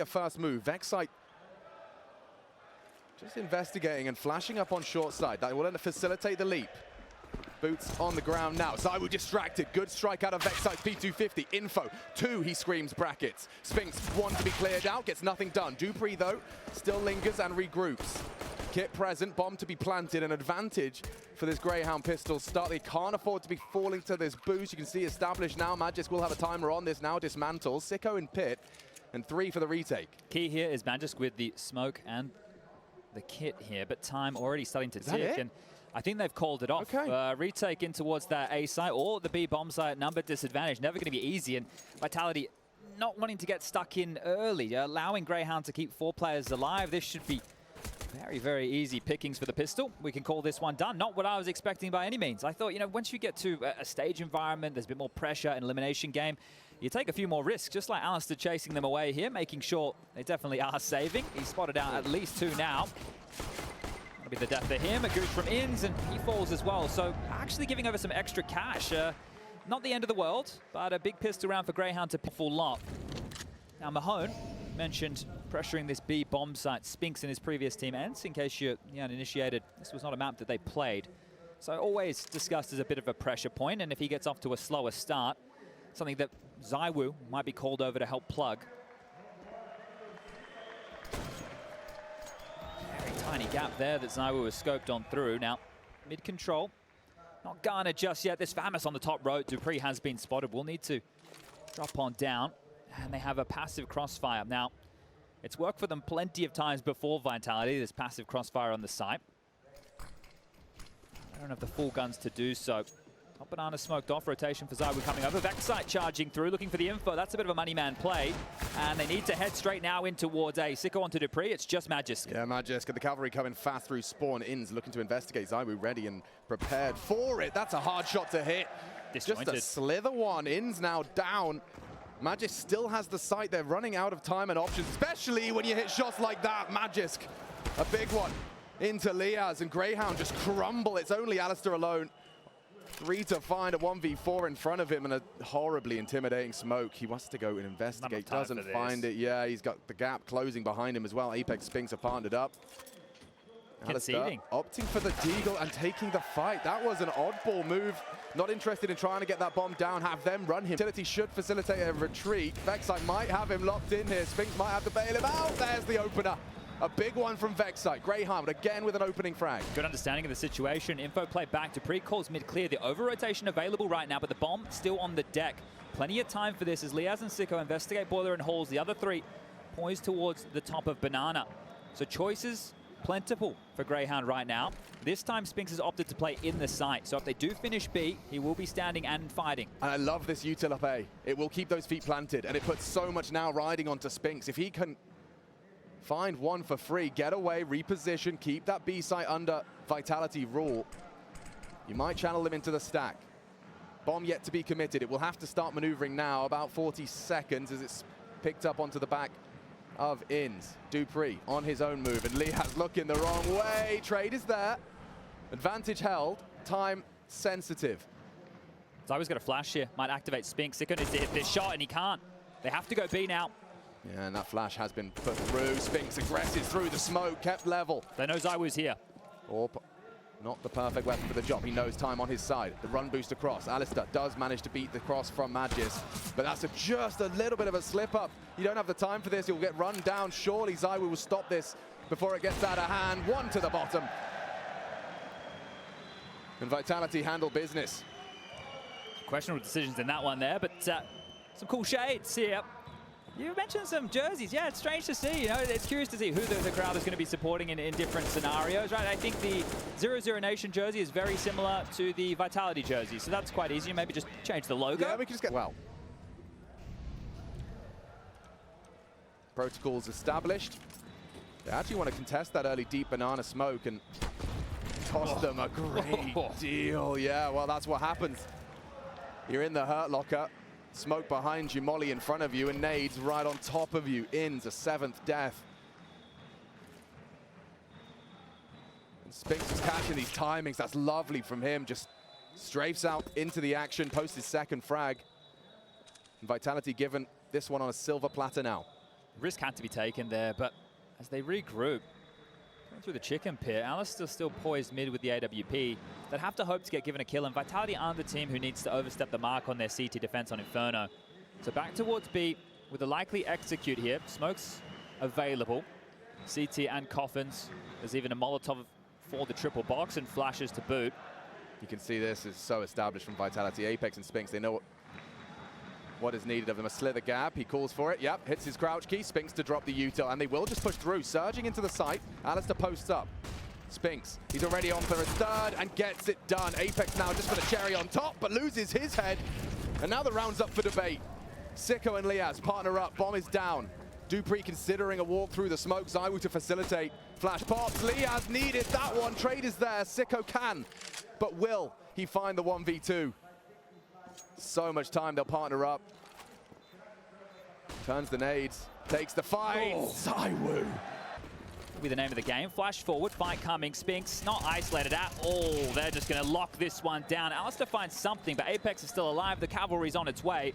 A first move, Vexite just investigating and flashing up on short side. That will then facilitate the leap. Boots on the ground now. ZywOo distracted. Good strike out of Vexite. P250. Info. 2, he screams brackets. Spinx, 1 to be cleared out. Gets nothing done. Dupree, though, still lingers and regroups. Kit present. Bomb to be planted. An advantage for this Greyhound pistol start. They can't afford to be falling to this boost. You can see established now. Magisk will have a timer on this now. Dismantles. Sicko in pit. And 3 for the retake. Key here is Magisk with the smoke and the kit here, but time already starting to tick, and I think they've called it off. Okay. Retake in towards that A site or the B bomb site, number disadvantage, never going to be easy, and Vitality not wanting to get stuck in early, allowing Greyhound to keep 4 players alive. This should be very, very easy pickings for the pistol. We can call this one done. Not what I was expecting by any means. I thought, you know, once you get to a stage environment, there's a bit more pressure, an elimination game, you take a few more risks, just like Alistair chasing them away here, making sure they definitely are saving. He's spotted out at least 2 now. That'll be the death for him. A gooch from ence, and he falls as well. So actually giving over some extra cash. Not the end of the world, but a big pistol round for Greyhound to pick full lot. Now Mahone mentioned pressuring this B bomb site. Spinx in his previous team, ence, in case you're uninitiated, this was not a map that they played. So always discussed as a bit of a pressure point, and if he gets off to a slower start, something that ZywOo might be called over to help plug. Very tiny gap there that ZywOo has scoped on through. Now, mid-control, not garnered just yet. This Famous on the top row. Dupree has been spotted. We'll need to drop on down. And they have a passive crossfire. Now, it's worked for them plenty of times before Vitality, this passive crossfire on the site. They don't have the full guns to do so. Top banana smoked off, rotation for ZywOo coming over. Vexite charging through, looking for the info. That's a bit of a money man play. And they need to head straight now in towards A. Sicko onto Dupree, it's just Magisk. Yeah, Magisk, the cavalry coming fast through spawn. ence looking to investigate. ZywOo ready and prepared for it. That's a hard shot to hit. Disjointed. Just a slither one. ence now down. Magisk still has the sight. They're running out of time and options, especially when you hit shots like that. Magisk, a big one into Liaz, and Greyhound just crumble. It's only Alistair alone. 3 to find a 1v4 in front of him, and a horribly intimidating smoke. He wants to go and investigate, doesn't find it. Yeah, he's got the gap closing behind him as well. Apex Spinx are partnered up. Alistair opting for the deagle and taking the fight. That was an oddball move. Not interested in trying to get that bomb down, have them run him. Utility should facilitate a retreat. Vexite might have him locked in here. Spinx might have to bail him out. There's the opener. A big one from Vexite. Greyhound again with an opening frag. Good understanding of the situation. Info played back. Dupree calls mid-clear. The over-rotation available right now, but the bomb still on the deck. Plenty of time for this as Liaz and Sicko investigate boiler and halls. The other 3 poised towards the top of banana. So choices plentiful for Greyhound right now. This time Spinx has opted to play in the site. So if they do finish B, he will be standing and fighting. And I love this util up A. It will keep those feet planted, and it puts so much now riding onto Spinx. If he can find one for free, get away, reposition, keep that B site under Vitality rule, you might channel him into the stack. Bomb yet to be committed. It will have to start maneuvering now, about 40 seconds as it's picked up onto the back of ence. Dupree on his own move, and Liaz looking the wrong way. Trade is there. Advantage held. Time sensitive. Yeah, and that flash has been put through. Spinx aggressive through the smoke, kept level. They know ZywOo's here. Not the perfect weapon for the job. He knows time on his side. The run boost across. Alistair does manage to beat the cross from Magisk, but that's just a little bit of a slip up. You don't have the time for this. You'll get run down. Surely ZywOo will stop this before it gets out of hand. 1 to the bottom. And Vitality handle business. Questionable decisions in that one there, but some cool shades here. You mentioned some jerseys. Yeah, it's strange to see. You know, it's curious to see who the crowd is going to be supporting in different scenarios, right? I think the 0-0 Nation jersey is very similar to the Vitality jersey, so that's quite easy. Maybe just change the logo. Yeah, we can just get well. Protocols established. They actually want to contest that early deep banana smoke and toss them a great deal. Yeah, well, that's what happens. You're in the hurt locker. Smoke behind you, molly in front of you, and nades right on top of you. ence, a 7th death. And Spinx is catching these timings. That's lovely from him. Just strafes out into the action, posts his 2nd frag. And Vitality given this one on a silver platter now. Risk had to be taken there, but as they regroup, going through the chicken pit, Alistair still poised mid with the AWP. They'd have to hope to get given a kill, and Vitality aren't the team who needs to overstep the mark on their CT defense on Inferno. So back towards B with a likely execute here. Smokes available. CT and coffins. There's even a Molotov for the triple box and flashes to boot. You can see this is so established from Vitality. Apex and Spinx, they know what is needed of them. A slither gap, he calls for it. Yep, hits his crouch key. Spinx to drop the util, and they will just push through. Surging into the site, Alistair posts up. Spinx, he's already on for a third and gets it done. Apex now just for the cherry on top, but loses his head. And now the round's up for debate. syrsoN and Liaz partner up, bomb is down. dupreeh considering a walk through the smoke. ZywOo to facilitate. Flash pops, Liaz needed that one. Trade is there, syrsoN can. But will he find the 1v2? So much time, they'll partner up. Turns the nades, takes the fight. Oh. ZywOo. Will be the name of the game. Flash forward, fight coming. Spinx not isolated at all. They're just going to lock this one down. Alistair finds something, but Apex is still alive. The cavalry's on its way,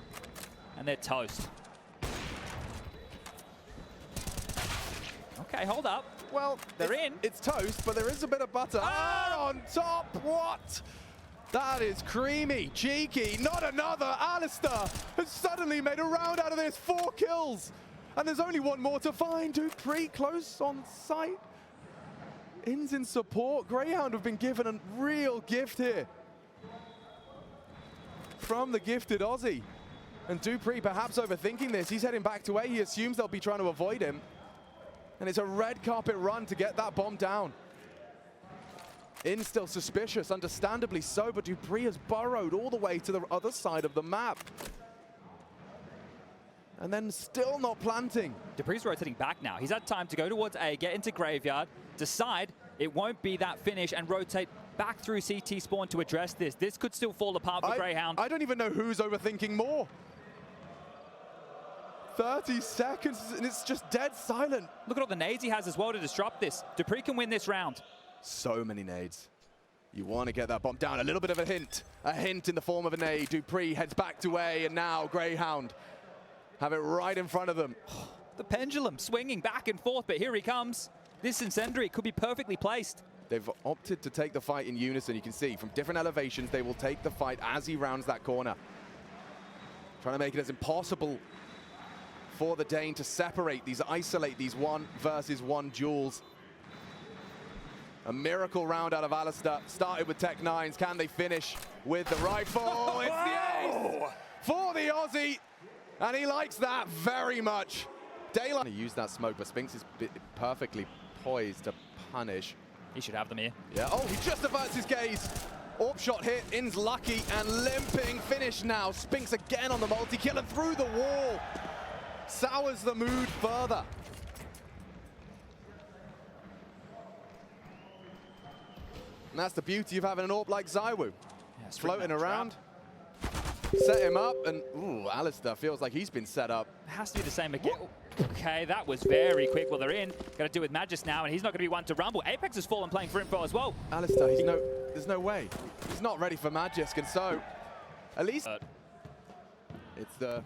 and they're toast. Okay, hold up. Well, they're in. It's toast, but there is a bit of butter. Ah, on top, what? That is creamy, cheeky. Not another. Alistair has suddenly made a round out of this. 4 kills. And there's only one more to find. dupreeh close on sight. ence in support. GRAYHOUND have been given a real gift here from the gifted Aussie. And dupreeh perhaps overthinking this. He's heading back to A. He assumes they'll be trying to avoid him. And it's a red carpet run to get that bomb down. ence still suspicious, understandably so, but dupreeh has burrowed all the way to the other side of the map. And then still not planting. dupreeh's rotating back now. He's had time to go towards A, get into Graveyard, decide it won't be that finish, and rotate back through CT spawn to address this. This could still fall apart for GRAYHOUND. I don't even know who's overthinking more. 30 seconds, and it's just dead silent. Look at all the nades he has as well to disrupt this. dupreeh can win this round. So many nades. You want to get that bomb down. A little bit of a hint in the form of a nade. dupreeh heads back to A, and now GRAYHOUND have it right in front of them. The pendulum swinging back and forth, but here he comes. This incendiary could be perfectly placed. They've opted to take the fight in unison. You can see from different elevations, they will take the fight as he rounds that corner. Trying to make it as impossible for the Dane to isolate these 1 versus 1 duels. A miracle round out of Alistair. Started with Tech 9s. Can they finish with the rifle? It's the ace for the Aussie. And he likes that very much. Daylight. He used that smoke, but Spinx is perfectly poised to punish. He should have them here. Yeah, oh, he just averts his gaze. AWP shot hit, ence lucky and limping. Finish now. Spinx again on the multi-kill and through the wall. Sours the mood further. And that's the beauty of having an AWP like ZywOo. Yeah, floating around. Set him up, and ooh, Alistair feels like he's been set up. It has to be the same again. Okay, that was very quick. Well, they're in. Got to do with Magis now, and he's not going to be one to rumble. Apex has fallen playing for info as well. Alistair, there's no way. He's not ready for Magisk, and so at least it's the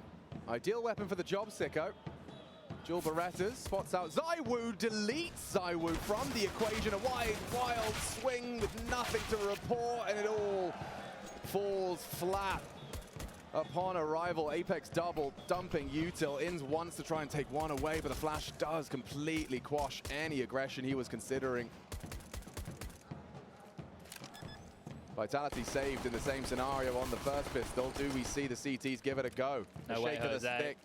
ideal weapon for the job, syrsoN. Dual Berettas spots out ZywOo, deletes ZywOo from the equation. A wild swing with nothing to report, and it all falls flat upon arrival. Apex double, dumping util. ence wants to try and take one away, but the flash does completely quash any aggression he was considering. Vitality saved in the same scenario on the first pistol. Do we see the CTs give it a go? No way, shake of the stick.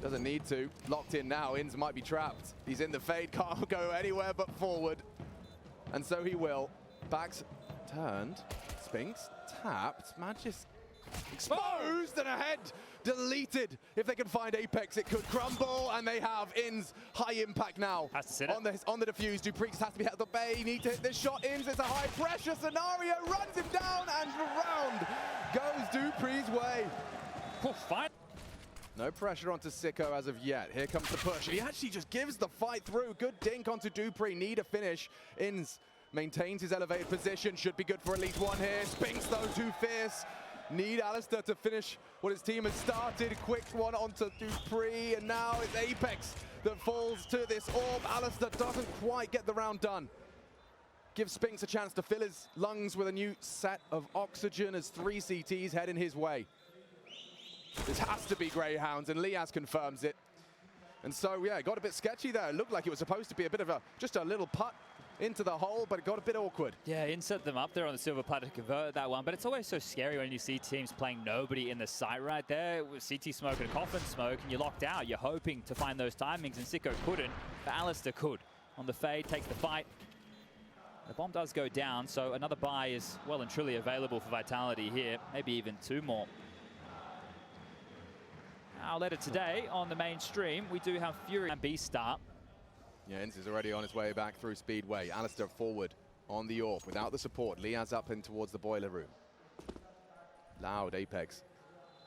Doesn't need to. Locked in now. ence might be trapped. He's in the fade. Can't go anywhere but forward. And so he will. Back's turned. Spinx tapped. Magis exposed and ahead. Deleted. If they can find Apex, it could crumble. And they have ence. High impact now. Has to sit on the defuse. dupreeh has to be at the bay. Need to hit this shot. ence. It's a high pressure scenario. Runs him down, and round goes dupreeh's way. Fine. No pressure onto syrsoN as of yet. Here comes the push. He actually just gives the fight through. Good dink onto dupreeh. Need a finish. ence maintains his elevated position. Should be good for at least one here. Spinx though too fierce. need Alistair to finish what his team has started. Quick one onto Dupree, and now it's Apex that falls to this orb. Alistair doesn't quite get the round done. Gives Spinx a chance to fill his lungs with a new set of oxygen as 3 CTs head in his way. This has to be Greyhounds, and Liaz confirms it. And so, yeah, it got a bit sketchy there. It looked like it was supposed to be a bit of just a little putt into the hole, but it got a bit awkward. Yeah, insert them up there on the silver platter to convert that one, but it's always so scary when you see teams playing nobody in the site right there with CT smoke and coffin smoke, and you're locked out. You're hoping to find those timings, and syrsoN couldn't, but Alistair could. On the fade, takes the fight. The bomb does go down, so another buy is well and truly available for Vitality here, maybe even 2 more. Now later today on the main stream, we do have Fury and B start. Yeah, ence is already on his way back through Speedway. Alistair forward on the AWP without the support. Liaz up in towards the boiler room. Loud Apex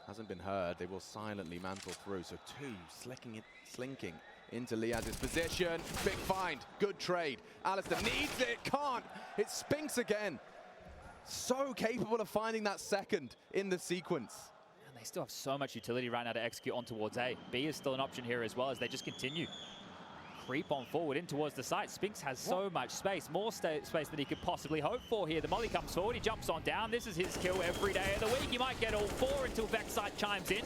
hasn't been heard. They will silently mantle through. So 2 slinking into Liaz's position. Big find, good trade. Alistair needs it, can't. It's Spinx again. So capable of finding that second in the sequence. And they still have so much utility right now to execute on towards A. B is still an option here as well as they just continue. Creep on forward in towards the site. Spinx has so much space, more space than he could possibly hope for here. The molly comes forward, he jumps on down. This is his kill every day of the week. He might get all 4 until Vexite chimes in.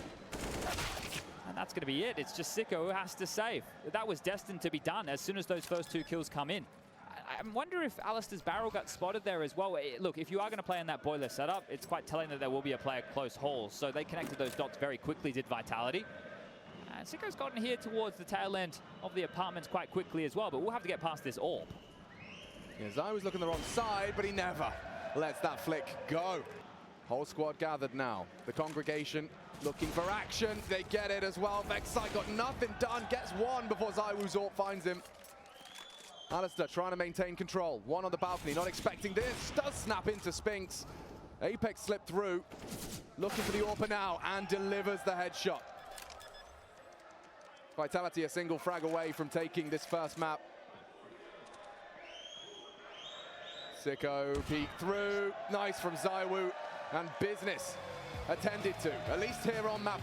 And that's going to be it. It's just syrsoN who has to save. That was destined to be done as soon as those first 2 kills come in. I wonder if Alistair's barrel got spotted there as well. Look, if you are going to play in that boiler setup, it's quite telling that there will be a player close haul. So they connected those dots very quickly, did Vitality. And syrsoN's gotten here towards the tail end of the apartments quite quickly as well, but we'll have to get past this orb. Yeah, ZywOo's looking the wrong side, but he never lets that flick go. Whole squad gathered now. The congregation looking for action. They get it as well. Vexite got nothing done, gets 1 before ZywOo's AWP finds him. Alistair trying to maintain control. 1 on the balcony, not expecting this. Does snap into Spinx. Apex slipped through. Looking for the AWP now and delivers the headshot. Vitality a single frag away from taking this first map. syrsoN peeked through. Nice from ZywOo, and business attended to, at least here on map